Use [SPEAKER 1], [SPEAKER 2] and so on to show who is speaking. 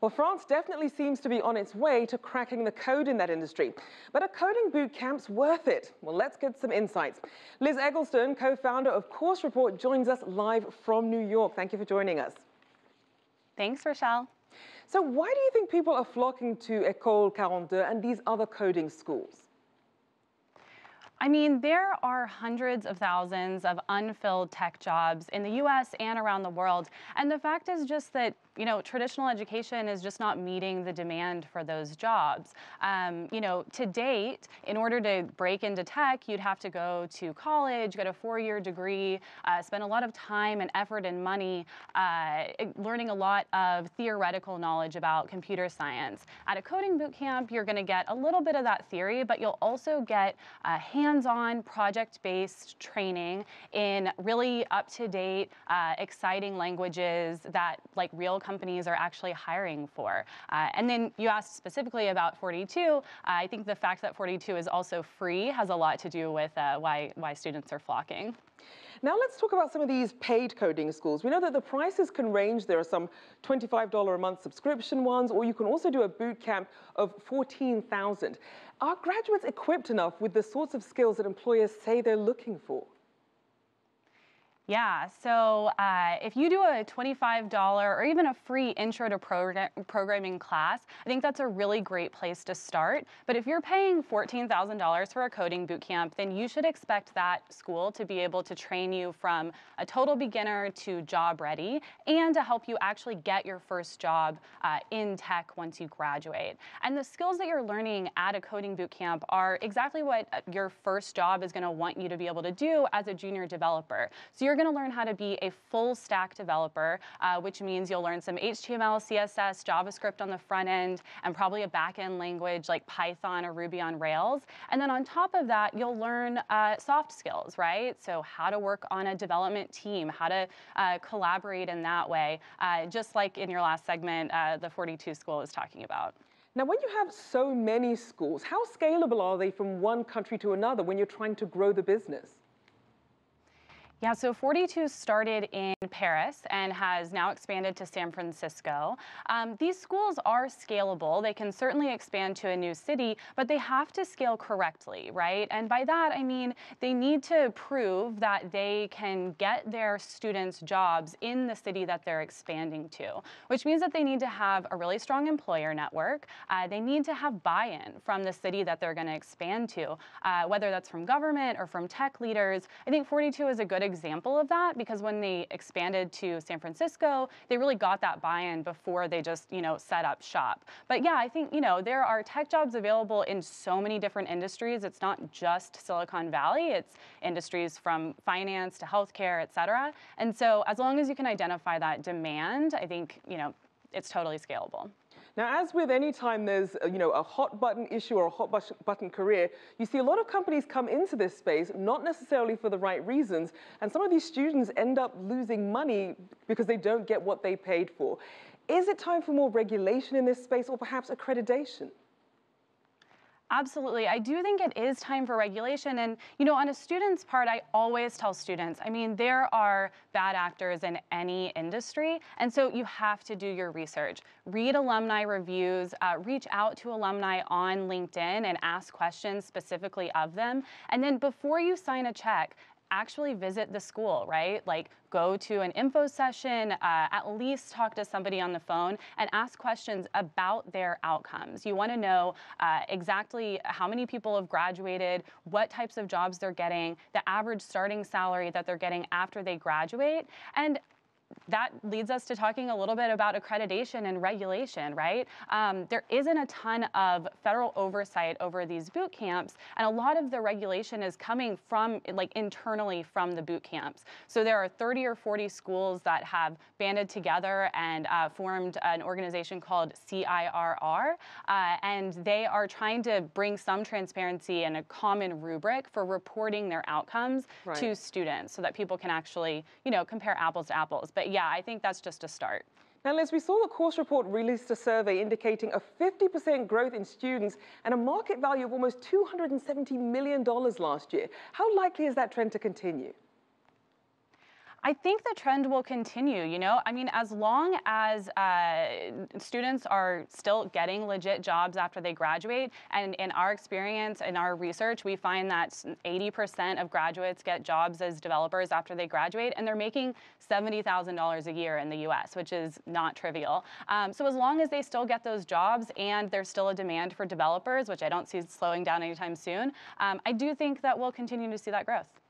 [SPEAKER 1] Well, France definitely seems to be on its way to cracking the code in that industry. But are coding boot camps worth it? Well, let's get some insights. Liz Eggleston, co-founder of Course Report, joins us live from New York. Thank you for joining us.
[SPEAKER 2] Thanks, Rachelle.
[SPEAKER 1] So why do you think people are flocking to École 42 and these other coding schools?
[SPEAKER 2] I mean, there are hundreds of thousands of unfilled tech jobs in the US and around the world. And the fact is just that, traditional education is just not meeting the demand for those jobs. To date, in order to break into tech, you'd have to go to college, get a 4-year degree, spend a lot of time and effort and money learning a lot of theoretical knowledge about computer science. At a coding boot camp, you're going to get a little bit of that theory, but you'll also get hands-on project-based training in really up-to-date, exciting languages that real companies are actually hiring for. And then you asked specifically about 42. I think the fact that 42 is also free has a lot to do with why students are flocking.
[SPEAKER 1] Now let's talk about some of these paid coding schools. We know that the prices can range. There are some $25 a month subscription ones, or you can also do a boot camp of $14,000. Are graduates equipped enough with the sorts of skills that employers say they're looking for?
[SPEAKER 2] Yeah, so if you do a $25 or even a free intro to programming class, I think that's a really great place to start. But if you're paying $14,000 for a coding bootcamp, then you should expect that school to be able to train you from a total beginner to job ready and to help you actually get your first job in tech once you graduate. And the skills that you're learning at a coding bootcamp are exactly what your first job is going to want you to be able to do as a junior developer. So you're going to learn how to be a full stack developer, which means you'll learn some HTML, CSS, JavaScript on the front end, and probably a back-end language like Python or Ruby on Rails. And then on top of that, you'll learn soft skills, right? So how to work on a development team, how to collaborate in that way, just like in your last segment, the 42 school is talking about.
[SPEAKER 1] Now, when you have so many schools, how scalable are they from one country to another when you're trying to grow the business?
[SPEAKER 2] Yeah, so 42 started in Paris and has now expanded to San Francisco. These schools are scalable. They can certainly expand to a new city, but they have to scale correctly, right? And by that, I mean they need to prove that they can get their students jobs in the city that they're expanding to, which means that they need to have a really strong employer network. They need to have buy-in from the city that they're going to expand to, whether that's from government or from tech leaders. I think 42 is a good example of that because when they expanded to San Francisco, they really got that buy-in before they just, set up shop. But yeah, I think, there are tech jobs available in so many different industries. It's not just Silicon Valley. It's industries from finance to healthcare, et cetera. And so as long as you can identify that demand, I think, it's totally scalable.
[SPEAKER 1] Now, as with any time there's a hot button issue or a hot button career, you see a lot of companies come into this space, not necessarily for the right reasons, and some of these students end up losing money because they don't get what they paid for. Is it time for more regulation in this space or perhaps accreditation?
[SPEAKER 2] Absolutely. I do think it is time for regulation. And, on a student's part, I always tell students, there are bad actors in any industry. And so you have to do your research. Read alumni reviews, reach out to alumni on LinkedIn and ask questions specifically of them. And then before you sign a check, actually visit the school, right? Like go to an info session, at least talk to somebody on the phone and ask questions about their outcomes. You want to know exactly how many people have graduated, what types of jobs they're getting, the average starting salary that they're getting after they graduate. And that leads us to talking a little bit about accreditation and regulation, right? There isn't a ton of federal oversight over these boot camps, and a lot of the regulation is coming from, internally from the boot camps. So there are 30 or 40 schools that have banded together and formed an organization called CIRR, and they are trying to bring some transparency and a common rubric for reporting their outcomes to students so that people can actually, compare apples to apples. But yeah, I think that's just a start.
[SPEAKER 1] Now, Liz, we saw the Course Report released a survey indicating a 50% growth in students and a market value of almost $270 million last year. How likely is that trend to continue?
[SPEAKER 2] I think the trend will continue, you know? I mean, as long as students are still getting legit jobs after they graduate, and in our experience, in our research, we find that 80% of graduates get jobs as developers after they graduate, and they're making $70,000 a year in the US, which is not trivial. So as long as they still get those jobs and there's still a demand for developers, which I don't see slowing down anytime soon, I do think that we'll continue to see that growth.